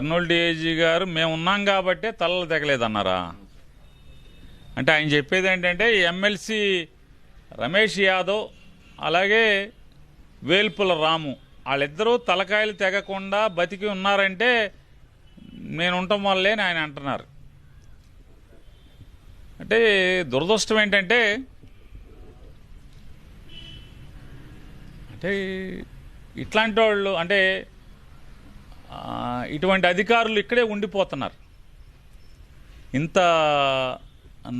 Kurnool DIG గారు మేము ఉన్నాం కాబట్టే తలలు తెగలేదన్నారా? అంటే ఆయన చెప్పేది ఏంటంటే ఎమ్మెల్సీ రమేష్ యాదవ్ అలాగే వేల్పుల రాము వాళ్ళిద్దరూ తలకాయలు తెగకుండా బతికి ఉన్నారంటే నేను ఉండటం వల్లే అని ఆయన అంటున్నారు. అంటే దురదృష్టం ఏంటంటే ఇట్లాంటి వాళ్ళు అంటే ఇటువంటి అధికారులు ఇక్కడే ఉండిపోతున్నారు. ఇంత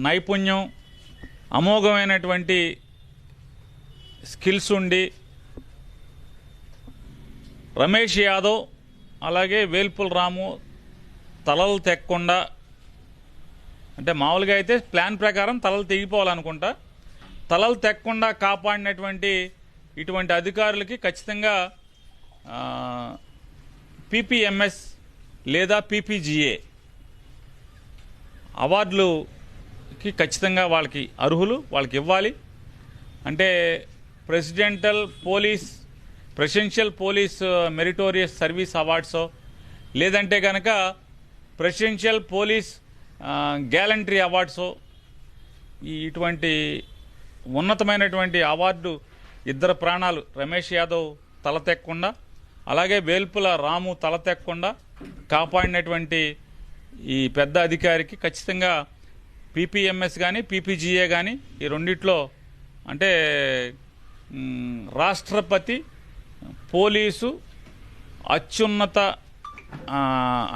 నైపుణ్యం అమోఘమైనటువంటి స్కిల్స్ ఉండి రమేష్ యాదవ్ అలాగే వేల్పుల రాము తలలు తెక్కకుండా, అంటే మామూలుగా అయితే ప్లాన్ ప్రకారం తలలు తెగిపోవాలనుకుంటా, తలలు తెక్కకుండా కాపాడినటువంటి ఇటువంటి అధికారులకి ఖచ్చితంగా పీపీఎంఎస్ లేదా పీపీజీఏ అవార్డులకి ఖచ్చితంగా వాళ్ళకి అర్హులు, వాళ్ళకి ఇవ్వాలి. అంటే ప్రెసిడెన్షియల్ పోలీస్ మెరిటోరియస్ సర్వీస్ అవార్డ్సో లేదంటే కనుక ప్రెసిడెన్షియల్ పోలీస్ గ్యాలంటరీ అవార్డ్సో ఇటువంటి ఉన్నతమైనటువంటి అవార్డు ఇద్దరు ప్రాణాలు రమేష్ యాదవ్ తల తెక్కకుండా అలాగే వేల్పుల రాము తల తెక్కకుండా కాపాడినటువంటి ఈ పెద్ద అధికారికి ఖచ్చితంగా పీపీఎంఎస్ కానీ పీపీజీఏ కానీ ఈ రెండిట్లో అంటే రాష్ట్రపతి పోలీసు అత్యున్నత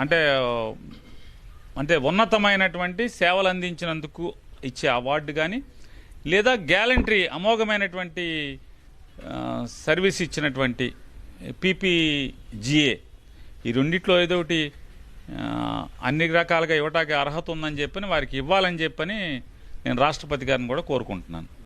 అంటే ఉన్నతమైనటువంటి సేవలు అందించినందుకు ఇచ్చే అవార్డు కానీ లేదా గ్యాలంటరీ అమోఘమైనటువంటి సర్వీస్ ఇచ్చినటువంటి పీపీజీఏ ఈ రెండిట్లో ఏదో ఒకటి అన్ని రకాలుగా ఇవ్వటానికి అర్హత ఉందని చెప్పని వారికి ఇవ్వాలని చెప్పని నేను రాష్ట్రపతి గారిని కూడా కోరుకుంటున్నాను.